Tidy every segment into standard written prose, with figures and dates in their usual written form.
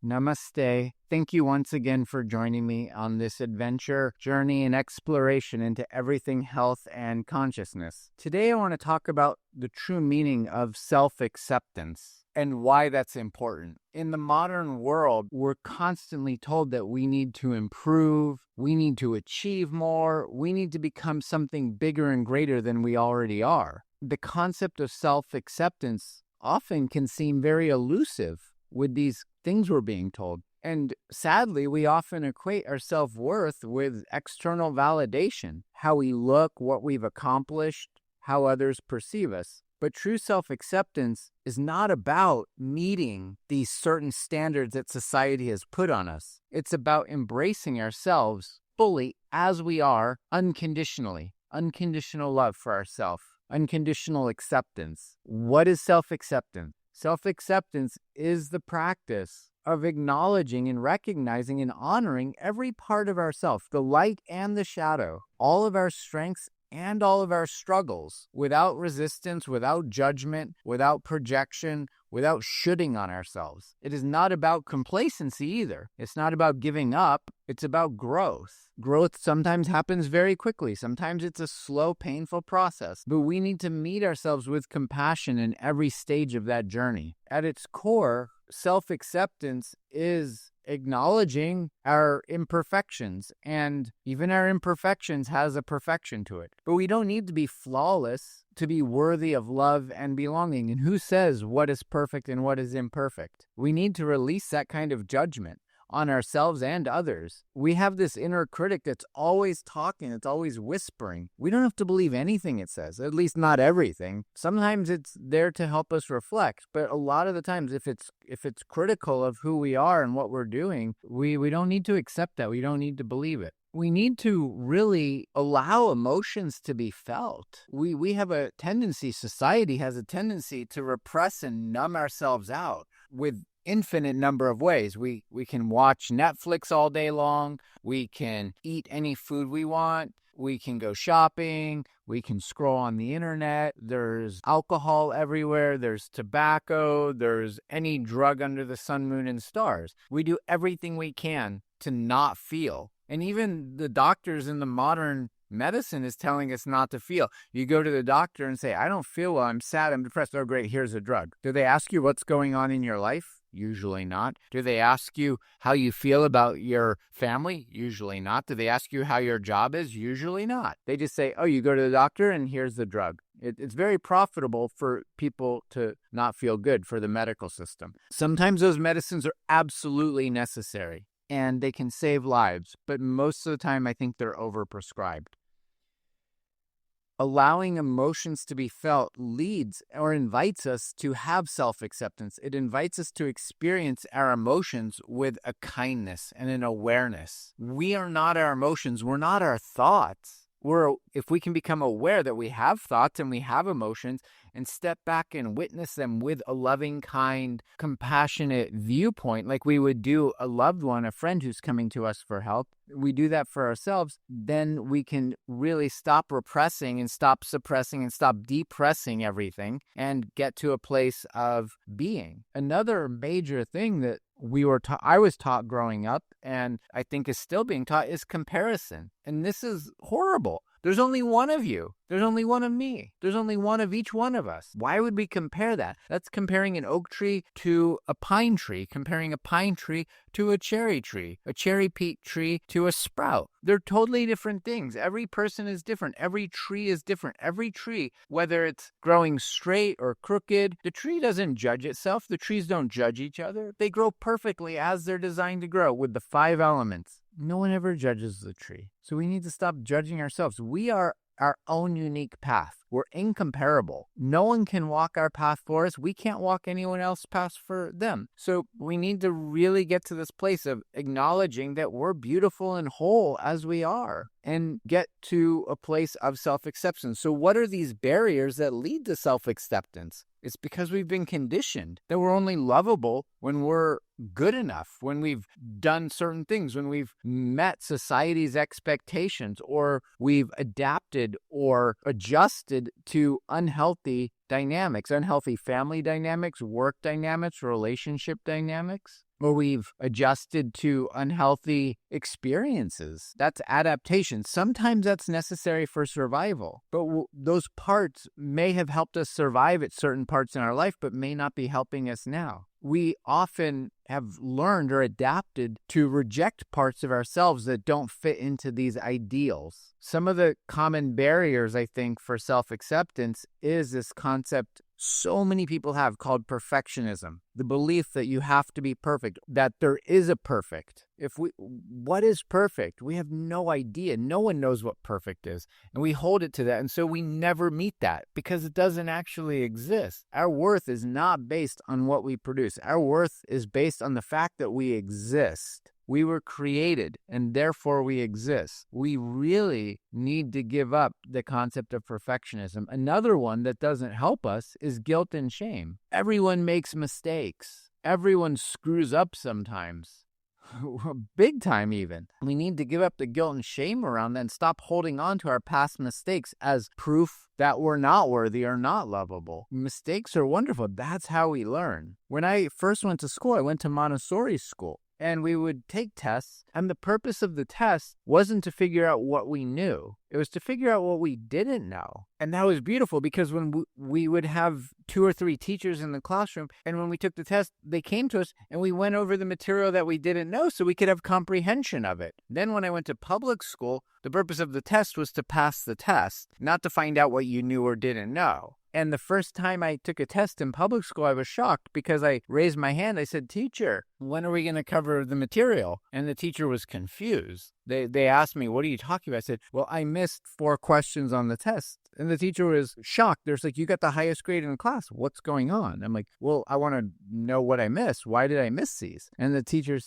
Namaste. Thank you once again for joining me on this adventure, journey, and exploration into everything health and consciousness. Today, I want to talk about the true meaning of self-acceptance and why that's important. In the modern world, we're constantly told that we need to improve, we need to achieve more, we need to become something bigger and greater than we already are. The concept of self-acceptance often can seem very elusive with these things we're being told. And sadly, we often equate our self-worth with external validation, how we look, what we've accomplished, how others perceive us. But true self-acceptance is not about meeting these certain standards that society has put on us. It's about embracing ourselves fully as we are, unconditionally. Unconditional love for ourselves. Unconditional acceptance. What is self-acceptance? Self-acceptance is the practice of acknowledging and recognizing and honoring every part of ourself, the light and the shadow, all of our strengths and all of our struggles, without resistance, without judgment, without projection, without shooting on ourselves. It is not about complacency either. It's not about giving up. It's about growth. Growth sometimes happens very quickly. Sometimes it's a slow, painful process. But we need to meet ourselves with compassion in every stage of that journey. At its core, self-acceptance is acknowledging our imperfections, and even our imperfections has a perfection to it. But we don't need to be flawless to be worthy of love and belonging. And who says what is perfect and what is imperfect? We need to release that kind of judgment on ourselves and others. We have this inner critic that's always talking, it's always whispering. We don't have to believe anything it says, at least not everything. Sometimes it's there to help us reflect, but a lot of the times if it's critical of who we are and what we're doing, we don't need to accept that. We don't need to believe it. We need to really allow emotions to be felt. We have a tendency, society has a tendency to repress and numb ourselves out with infinite number of ways. We can watch Netflix all day long. We can eat any food we want. We can go shopping. We can scroll on the internet. There's alcohol everywhere. There's tobacco. There's any drug under the sun, moon, and stars. We do everything we can to not feel. And even the doctors in the modern medicine is telling us not to feel. You go to the doctor and say, I don't feel well. I'm sad. I'm depressed. Oh, great. Here's a drug. Do they ask you what's going on in your life? Usually not. Do they ask you how you feel about your family? Usually not. Do they ask you how your job is? Usually not. They just say, oh, you go to the doctor and here's the drug. It's very profitable for people to not feel good, for the medical system. Sometimes those medicines are absolutely necessary and they can save lives, but most of the time I think they're overprescribed. Allowing emotions to be felt leads or invites us to have self-acceptance. It invites us to experience our emotions with a kindness and an awareness. We are not our emotions. We're not our thoughts. If we can become aware that we have thoughts and we have emotions and step back and witness them with a loving, kind, compassionate viewpoint, like we would do a loved one, a friend who's coming to us for help, we do that for ourselves, then we can really stop repressing and stop suppressing and stop depressing everything and get to a place of being. Another major thing that I was taught growing up, and I think is still being taught, is comparison. And this is horrible. There's only one of you. There's only one of me. There's only one of each one of us. Why would we compare that? That's comparing an oak tree to a pine tree, comparing a pine tree to a cherry tree peach tree to a sprout. They're totally different things. Every person is different. Every tree is different. Every tree, whether it's growing straight or crooked, the tree doesn't judge itself. The trees don't judge each other. They grow perfectly as they're designed to grow with the 5 elements. No one ever judges the tree. So we need to stop judging ourselves. We are our own unique path. We're incomparable. No one can walk our path for us. We can't walk anyone else's path for them. So we need to really get to this place of acknowledging that we're beautiful and whole as we are and get to a place of self-acceptance. So what are these barriers that lead to self-acceptance? It's because we've been conditioned that we're only lovable when we're good enough, when we've done certain things, when we've met society's expectations, or we've adapted or adjusted to unhealthy dynamics, unhealthy family dynamics, work dynamics, relationship dynamics. or we've adjusted to unhealthy experiences. That's adaptation. Sometimes that's necessary for survival, but those parts may have helped us survive at certain parts in our life, but may not be helping us now. We often have learned or adapted to reject parts of ourselves that don't fit into these ideals. Some of the common barriers, I think, for self-acceptance is this concept so many people have called perfectionism. The belief that you have to be perfect, that there is a perfect. What is perfect? We have no idea. No one knows what perfect is. And we hold it to that. And so we never meet that because it doesn't actually exist. Our worth is not based on what we produce. Our worth is based on the fact that we exist. We were created and therefore we exist. We really need to give up the concept of perfectionism. Another one that doesn't help us is guilt and shame. Everyone makes mistakes. Everyone screws up sometimes. Big time even. We need to give up the guilt and shame around that and stop holding on to our past mistakes as proof that we're not worthy or not lovable. Mistakes are wonderful. That's how we learn. When I first went to school, I went to Montessori school. And we would take tests, and the purpose of the test wasn't to figure out what we knew. It was to figure out what we didn't know. And that was beautiful because when we would have 2 or 3 teachers in the classroom, and when we took the test, they came to us and we went over the material that we didn't know so we could have comprehension of it. Then when I went to public school, the purpose of the test was to pass the test, not to find out what you knew or didn't know. And the first time I took a test in public school, I was shocked because I raised my hand. I said, "Teacher, when are we going to cover the material?" And the teacher was confused. They asked me, "What are you talking about?" I said, "Well, I missed 4 questions on the test." And the teacher was shocked. There's like, "You got the highest grade in the class. What's going on?" I'm like, "Well, I want to know what I missed. Why did I miss these?" And the teacher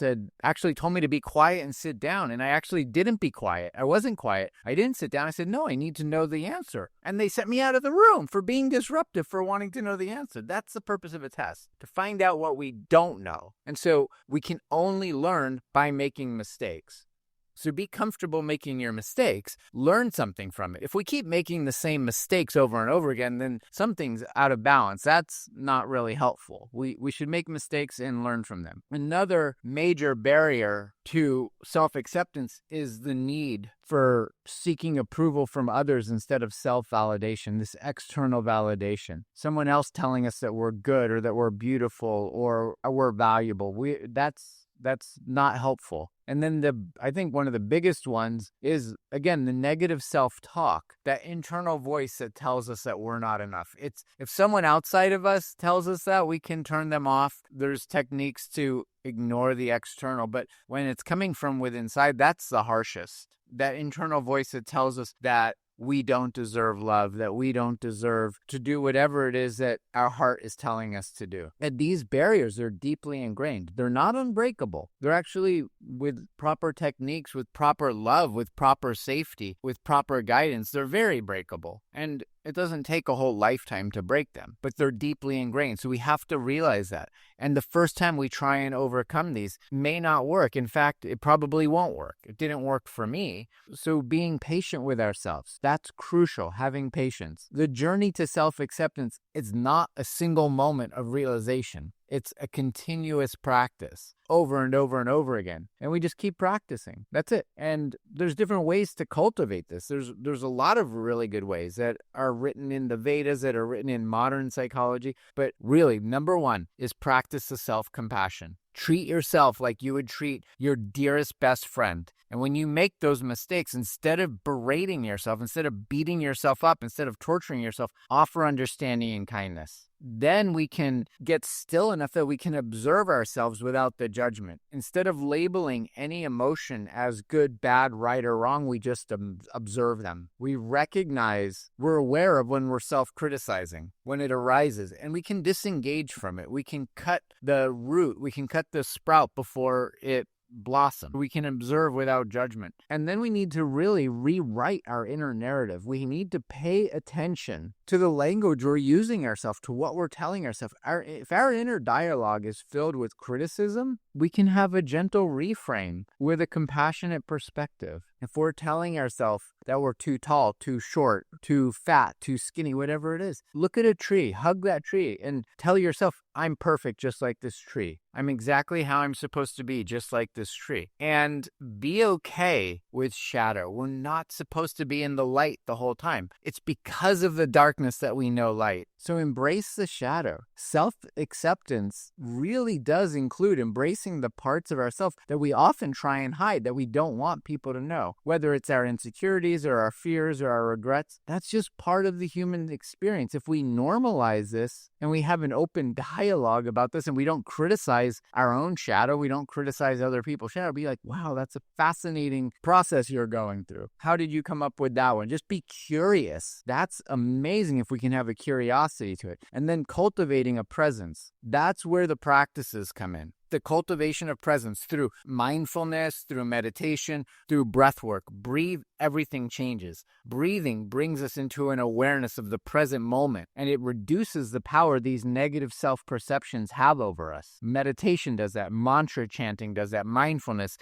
actually told me to be quiet and sit down. And I actually didn't be quiet. I wasn't quiet. I didn't sit down. I said, "No, I need to know the answer." And they sent me out of the room for being disruptive, for wanting to know the answer. That's the purpose of a test, to find out what we don't know. And so we can only learn by making mistakes. So be comfortable making your mistakes. Learn something from it. If we keep making the same mistakes over and over again, then something's out of balance. That's not really helpful. We should make mistakes and learn from them. Another major barrier to self-acceptance is the need for seeking approval from others instead of self-validation, this external validation. Someone else telling us that we're good or that we're beautiful or we're valuable. That's not helpful. And then I think one of the biggest ones is, again, the negative self-talk, that internal voice that tells us that we're not enough. If someone outside of us tells us that, we can turn them off. There's techniques to ignore the external, but when it's coming from within inside, that's the harshest. That internal voice that tells us that we don't deserve love, that we don't deserve to do whatever it is that our heart is telling us to do. And these barriers are deeply ingrained. They're not unbreakable. They're actually, with proper techniques, with proper love, with proper safety, with proper guidance, they're very breakable. And it doesn't take a whole lifetime to break them, but they're deeply ingrained. So we have to realize that. And the first time we try and overcome these may not work. In fact, it probably won't work. It didn't work for me. So being patient with ourselves, that's crucial, having patience. The journey to self-acceptance is not a single moment of realization. It's a continuous practice over and over and over again. And we just keep practicing. That's it. And there's different ways to cultivate this. There's a lot of really good ways that are written in the Vedas, that are written in modern psychology. But really, number one is practice the self-compassion. Treat yourself like you would treat your dearest best friend. And when you make those mistakes, instead of berating yourself, instead of beating yourself up, instead of torturing yourself, offer understanding and kindness. Then we can get still enough that we can observe ourselves without the judgment. Instead of labeling any emotion as good, bad, right, or wrong, we just observe them. We recognize, we're aware of when we're self-criticizing, when it arises, and we can disengage from it. We can cut the root, we can cut the sprout before it blossom. We can observe without judgment. And then we need to really rewrite our inner narrative. We need to pay attention to the language we're using ourselves, to what we're telling ourselves. If our inner dialogue is filled with criticism, we can have a gentle reframe with a compassionate perspective. If we're telling ourselves that we're too tall, too short, too fat, too skinny, whatever it is, look at a tree, hug that tree, and tell yourself, I'm perfect just like this tree. I'm exactly how I'm supposed to be, just like this tree. And be okay with shadow. We're not supposed to be in the light the whole time. It's because of the darkness that we know light. So embrace the shadow. Self-acceptance really does include embracing the parts of ourselves that we often try and hide, that we don't want people to know. Whether it's our insecurities or our fears or our regrets, that's just part of the human experience. If we normalize this and we have an open dialogue about this and we don't criticize our own shadow, we don't criticize other people's shadow, be like, wow, that's a fascinating process you're going through. How did you come up with that one? Just be curious. That's amazing if we can have a curiosity to it. And then cultivating a presence. That's where the practices come in. The cultivation of presence through mindfulness, through meditation, through breath work. Breathe, everything changes. Breathing brings us into an awareness of the present moment, and it reduces the power these negative self-perceptions have over us. Meditation does that. Mantra chanting does that. Mindfulness,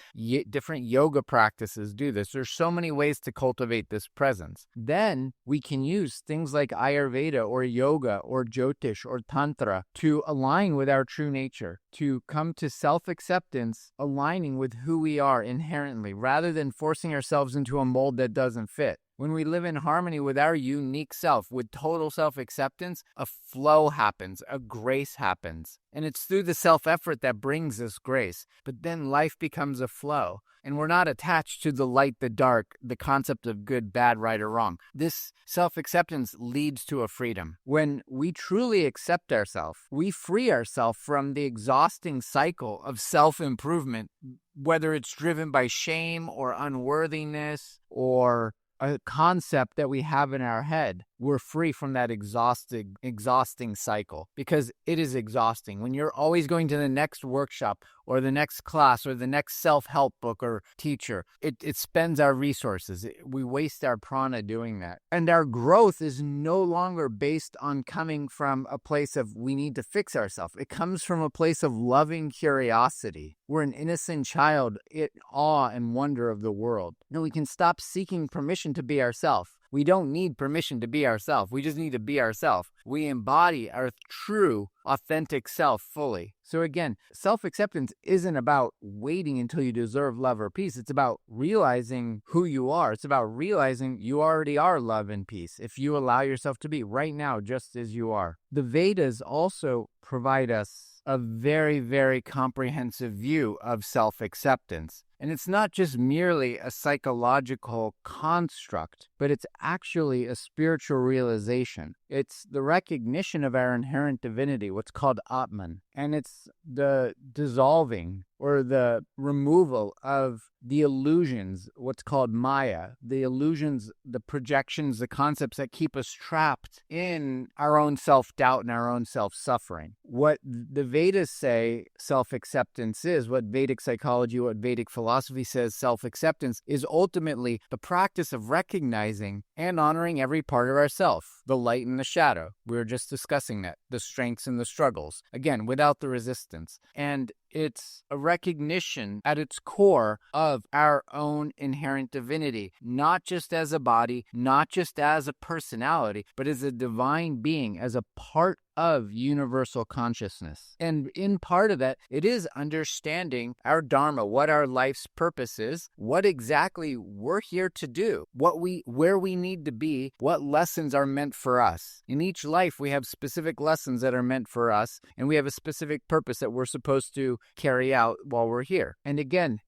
different yoga practices do this. There's so many ways to cultivate this presence. Then we can use things like Ayurveda or yoga or Jyotish or Tantra to align with our true nature, to come to self-acceptance, aligning with who we are inherently, rather than forcing ourselves into a mold that doesn't fit. When we live in harmony with our unique self, with total self-acceptance, a flow happens, a grace happens. And it's through the self-effort that brings this grace. But then life becomes a flow. And we're not attached to the light, the dark, the concept of good, bad, right, or wrong. This self-acceptance leads to a freedom. When we truly accept ourselves, we free ourselves from the exhausting cycle of self-improvement, whether it's driven by shame or unworthiness or a concept that we have in our head. We're free from that exhausting cycle, because it is exhausting. When you're always going to the next workshop or the next class or the next self-help book or teacher, it spends our resources. We waste our prana doing that. And our growth is no longer based on coming from a place of we need to fix ourselves. It comes from a place of loving curiosity. We're an innocent child in awe and wonder of the world. And we can stop seeking permission to be ourselves. We don't need permission to be ourselves. We just need to be ourselves. We embody our true, authentic self fully. So again, self-acceptance isn't about waiting until you deserve love or peace. It's about realizing who you are. It's about realizing you already are love and peace if you allow yourself to be right now just as you are. The Vedas also provide us a very, very comprehensive view of self-acceptance. And it's not just merely a psychological construct, but it's actually a spiritual realization. It's the recognition of our inherent divinity, what's called Atman. And it's the dissolving or the removal of the illusions, what's called Maya, the illusions, the projections, the concepts that keep us trapped in our own self-doubt and our own self-suffering. What the Vedas say self-acceptance is, what Vedic psychology, what Vedic philosophy says self-acceptance is, ultimately the practice of recognizing and honoring every part of ourself, the light and the shadow. We were just discussing that, the strengths and the struggles, again, without the resistance. And it's a recognition at its core of our own inherent divinity, not just as a body, not just as a personality, but as a divine being, as a part of universal consciousness. And in part of that, it is understanding our dharma, what our life's purpose is, what exactly we're here to do, where we need to be, what lessons are meant for us. In each life, we have specific lessons that are meant for us, and we have a specific purpose that we're supposed to carry out while we're here. And again,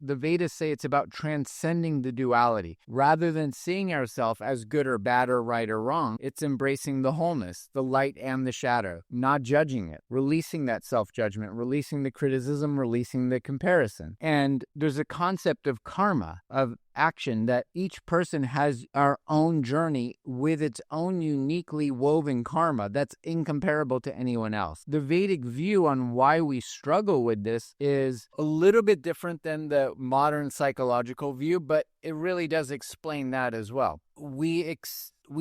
the Vedas say it's about transcending the duality. Rather than seeing ourselves as good or bad or right or wrong, it's embracing the wholeness, the light and the shadow, not judging it, releasing that self-judgment, releasing the criticism, releasing the comparison. And there's a concept of karma, of action, that each person has our own journey with its own uniquely woven karma that's incomparable to anyone else. The Vedic view on why we struggle with this is a little bit different than the modern psychological view, but it really does explain that as well. We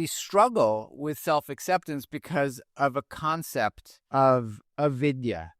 struggle with self-acceptance because of a concept of avidya.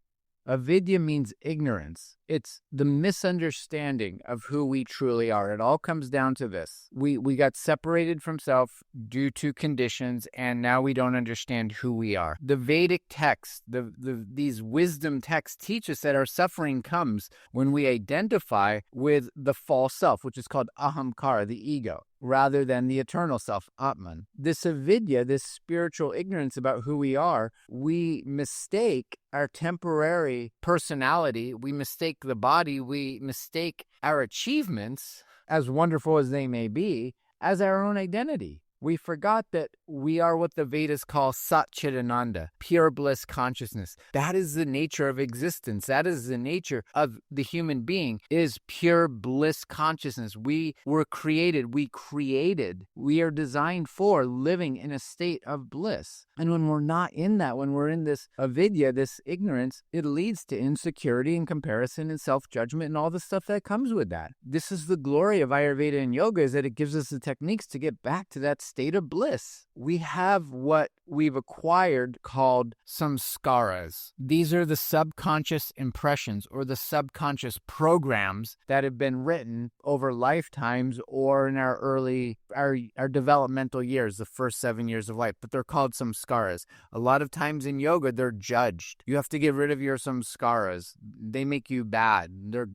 Avidya means ignorance. It's the misunderstanding of who we truly are. It all comes down to this. We got separated from self due to conditions, and now we don't understand who we are. The Vedic texts, these wisdom texts teach us that our suffering comes when we identify with the false self, which is called ahamkara, the ego, rather than the eternal self, Atman. This avidya, this spiritual ignorance about who we are, we mistake our temporary personality, we mistake the body, we mistake our achievements, as wonderful as they may be, as our own identity. We forgot that we are what the Vedas call Satchidananda, pure bliss consciousness. That is the nature of existence. That is the nature of the human being, is pure bliss consciousness. We were created, we are designed for living in a state of bliss. And when we're not in that, when we're in this avidya, this ignorance, it leads to insecurity and comparison and self-judgment and all the stuff that comes with that. This is the glory of Ayurveda and yoga, is that it gives us the techniques to get back to that state of bliss. We have what we've acquired called samskaras. These are the subconscious impressions or the subconscious programs that have been written over lifetimes or in our developmental years, the first 7 years of life, but they're called samskaras. A lot of times in yoga, they're judged. You have to get rid of your samskaras. They make you bad.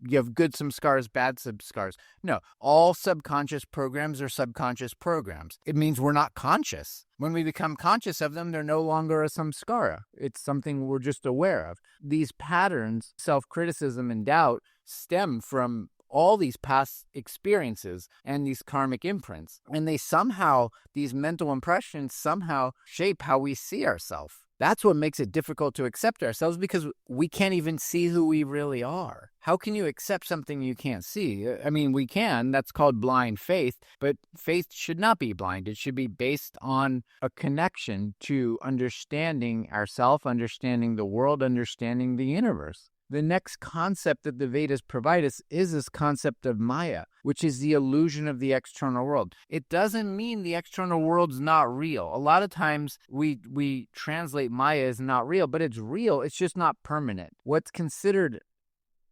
You have good samskaras, bad samskaras. No, all subconscious programs are subconscious programs. It means we're not conscious. When we become conscious of them, they're no longer a samskara. It's something we're just aware of. These patterns, self-criticism and doubt, stem from all these past experiences and these karmic imprints. And these mental impressions somehow shape how we see ourselves. That's what makes it difficult to accept ourselves, because we can't even see who we really are. How can you accept something you can't see? I mean, we can. That's called blind faith. But faith should not be blind. It should be based on a connection to understanding ourselves, understanding the world, understanding the universe. The next concept that the Vedas provide us is this concept of Maya, which is the illusion of the external world. It doesn't mean the external world's not real. A lot of times we translate Maya as not real, but it's real. It's just not permanent. What's considered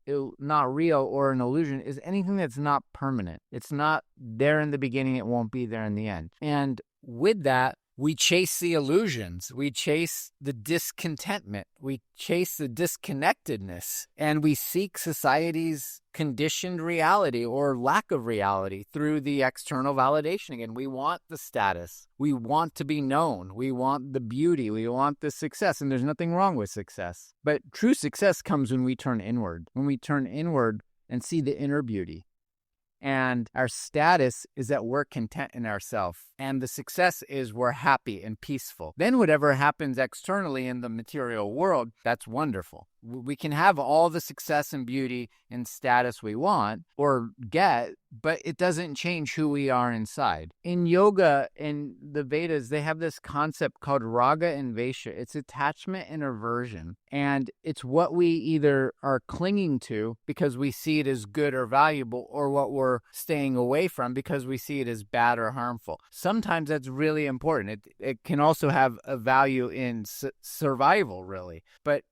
not real or an illusion is anything that's not permanent. It's not there in the beginning. It won't be there in the end. And with that, we chase the illusions, we chase the discontentment, we chase the disconnectedness, and we seek society's conditioned reality or lack of reality through the external validation. Again, we want the status, we want to be known, we want the beauty, we want the success, and there's nothing wrong with success. But true success comes when we turn inward and see the inner beauty. And our status is that we're content in ourselves. And the success is we're happy and peaceful. Then whatever happens externally in the material world, that's wonderful. We can have all the success and beauty and status we want or get, but it doesn't change who we are inside. In yoga, in the Vedas, they have this concept called raga and vesha. It's attachment and aversion. And it's what we either are clinging to because we see it as good or valuable, or what we're staying away from because we see it as bad or harmful. Sometimes that's really important. It can also have a value in survival, really. But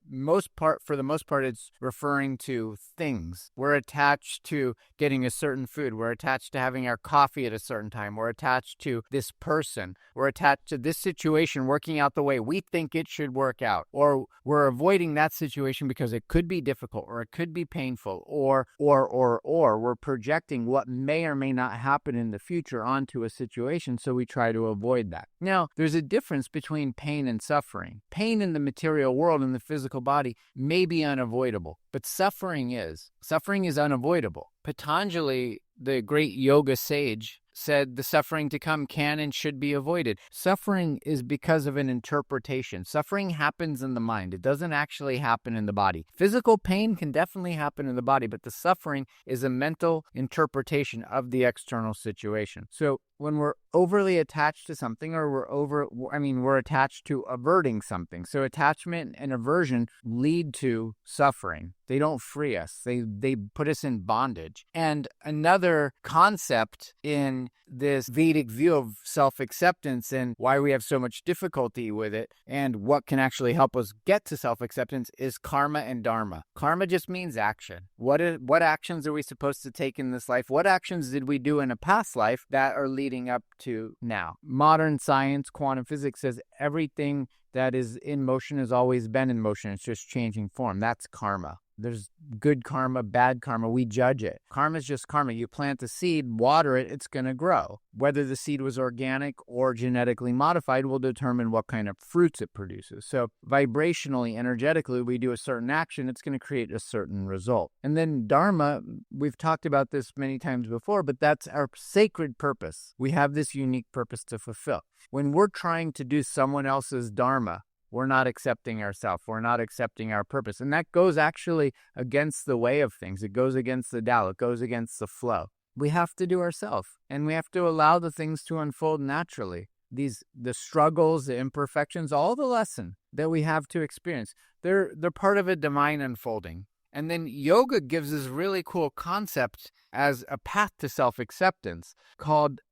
for the most part, it's referring to things. We're attached to getting a certain food. We're attached to having our coffee at a certain time. We're attached to this person. We're attached to this situation working out the way we think it should work out. Or we're avoiding that situation because it could be difficult, or it could be painful, or we're projecting what may or may not happen in the future onto a situation, so we try to avoid that. Now, there's a difference between pain and suffering. Pain in the material world, in the physical body, may be unavoidable, but suffering is. Suffering is unavoidable. Patanjali, the great yoga sage, said the suffering to come can and should be avoided. Suffering is because of an interpretation. Suffering happens in the mind. It doesn't actually happen in the body. Physical pain can definitely happen in the body, but the suffering is a mental interpretation of the external situation. So when we're overly attached to something, or we're attached to averting something. So attachment and aversion lead to suffering. They don't free us. They put us in bondage. And another concept in this Vedic view of self-acceptance and why we have so much difficulty with it and what can actually help us get to self-acceptance is karma and dharma. Karma just means action. What actions are we supposed to take in this life? What actions did we do in a past life that are leading up to now? Modern science, quantum physics says everything that is in motion has always been in motion. It's just changing form. That's karma. There's good karma, bad karma. We judge it. Karma is just karma. You plant a seed, water it, it's going to grow. Whether the seed was organic or genetically modified will determine what kind of fruits it produces. So vibrationally, energetically, we do a certain action, it's going to create a certain result. And then dharma, we've talked about this many times before, but that's our sacred purpose. We have this unique purpose to fulfill. When we're trying to do someone else's dharma, we're not accepting ourselves. We're not accepting our purpose. And that goes actually against the way of things. It goes against the Tao. It goes against the flow. We have to do ourselves, and we have to allow the things to unfold naturally. The struggles, the imperfections, all the lesson that we have to experience, they're part of a divine unfolding. And then yoga gives this really cool concept as a path to self-acceptance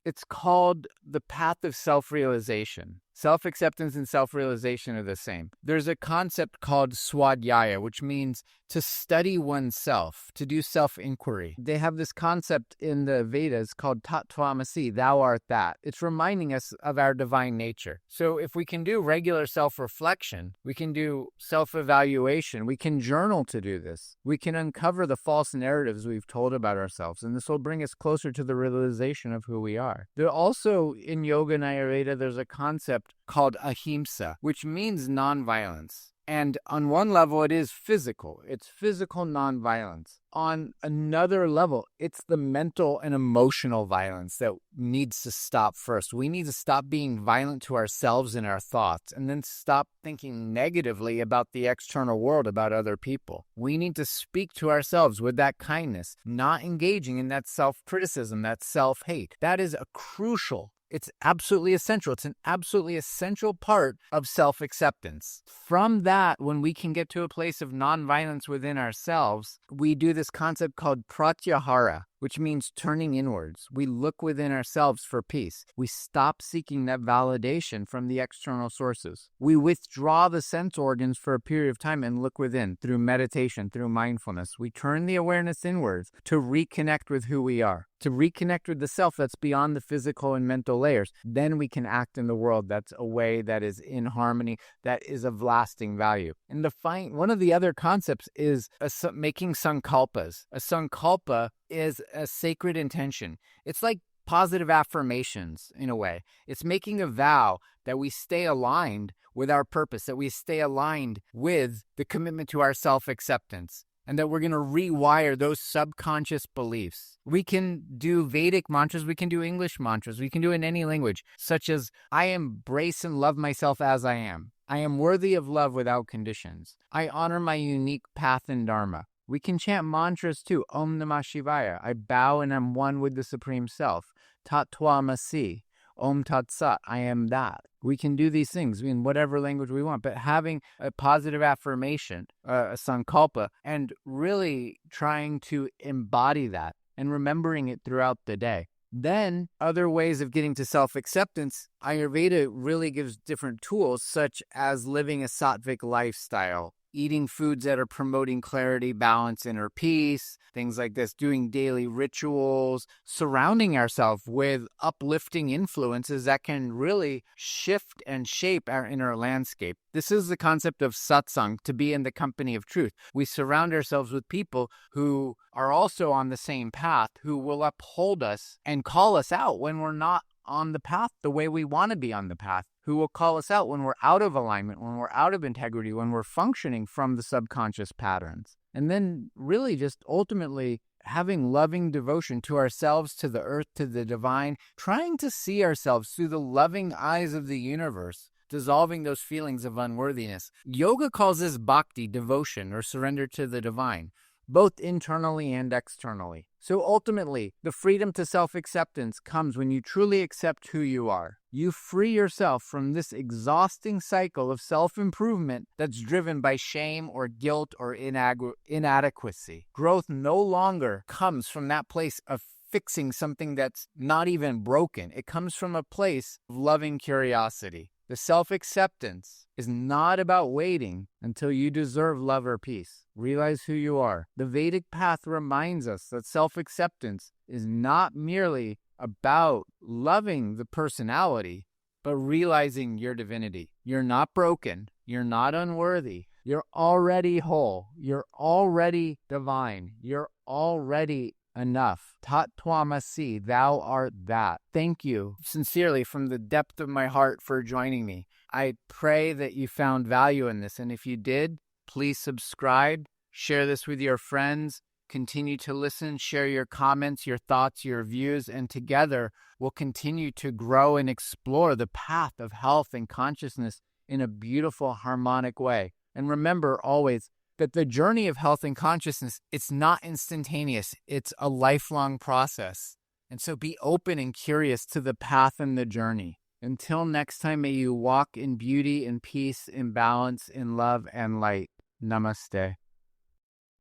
it's called the path of self-realization. Self-acceptance and self-realization are the same. There's a concept called swadhyaya, which means to study oneself, to do self-inquiry. They have this concept in the Vedas called tattvamasi, thou art that. It's reminding us of our divine nature. So if we can do regular self-reflection, we can do self-evaluation, we can journal to do this. We can uncover the false narratives we've told about ourselves, and this will bring us closer to the realization of who we are. There also, in yoga and Ayurveda, there's a concept called ahimsa, which means nonviolence. And on one level, it is physical. It's physical nonviolence. On another level, it's the mental and emotional violence that needs to stop first. We need to stop being violent to ourselves and our thoughts, and then stop thinking negatively about the external world, about other people. We need to speak to ourselves with that kindness, not engaging in that self-criticism, that self-hate. That is a crucial. It's absolutely essential. It's an absolutely essential part of self-acceptance. From that, when we can get to a place of nonviolence within ourselves, we do this concept called pratyahara, which means turning inwards. We look within ourselves for peace. We stop seeking that validation from the external sources. We withdraw the sense organs for a period of time and look within through meditation, through mindfulness. We turn the awareness inwards to reconnect with who we are, to reconnect with the self that's beyond the physical and mental layers. Then we can act in the world that's a way that is in harmony, that is of lasting value. And one of the other concepts is making sankalpas. A sankalpa is a sacred intention. It's like positive affirmations in a way. It's making a vow that we stay aligned with our purpose, that we stay aligned with the commitment to our self-acceptance, and that we're going to rewire those subconscious beliefs. We can do Vedic mantras, we can do English mantras, we can do it in any language, such as, I embrace and love myself as I am. I am worthy of love without conditions. I honor my unique path and dharma. We can chant mantras too. Om Namah Shivaya. I bow and am one with the Supreme Self. Tattvamasi. Om Tat Sat. I am that. We can do these things in whatever language we want, but having a positive affirmation, a sankalpa, and really trying to embody that and remembering it throughout the day. Then other ways of getting to self-acceptance, Ayurveda really gives different tools, such as living a sattvic lifestyle, eating foods that are promoting clarity, balance, inner peace, things like this, doing daily rituals, surrounding ourselves with uplifting influences that can really shift and shape our inner landscape. This is the concept of satsang, to be in the company of truth. We surround ourselves with people who are also on the same path, who will uphold us and call us out when we're not on the path the way we want to be on the path, who will call us out when we're out of alignment, when we're out of integrity, when we're functioning from the subconscious patterns. And then really just ultimately having loving devotion to ourselves, to the earth, to the divine, trying to see ourselves through the loving eyes of the universe, dissolving those feelings of unworthiness. Yoga calls this bhakti, devotion, or surrender to the divine. both internally and externally. So ultimately, the freedom to self-acceptance comes when you truly accept who you are. You free yourself from this exhausting cycle of self-improvement that's driven by shame or guilt or inadequacy. Growth no longer comes from that place of fixing something that's not even broken. It comes from a place of loving curiosity. The self-acceptance is not about waiting until you deserve love or peace. Realize who you are. The Vedic path reminds us that self-acceptance is not merely about loving the personality, but realizing your divinity. You're not broken. You're not unworthy. You're already whole. You're already divine. You're already enough. Tat twamasi, thou art that. Thank you sincerely from the depth of my heart for joining me. I pray that you found value in this, and if you did, please subscribe, share this with your friends, continue to listen, share your comments, your thoughts, your views, and together we'll continue to grow and explore the path of health and consciousness in a beautiful, harmonic way. And remember always that the journey of health and consciousness, it's not instantaneous. It's a lifelong process. And so be open and curious to the path and the journey. Until next time, may you walk in beauty, in peace, in balance, in love, and light. Namaste.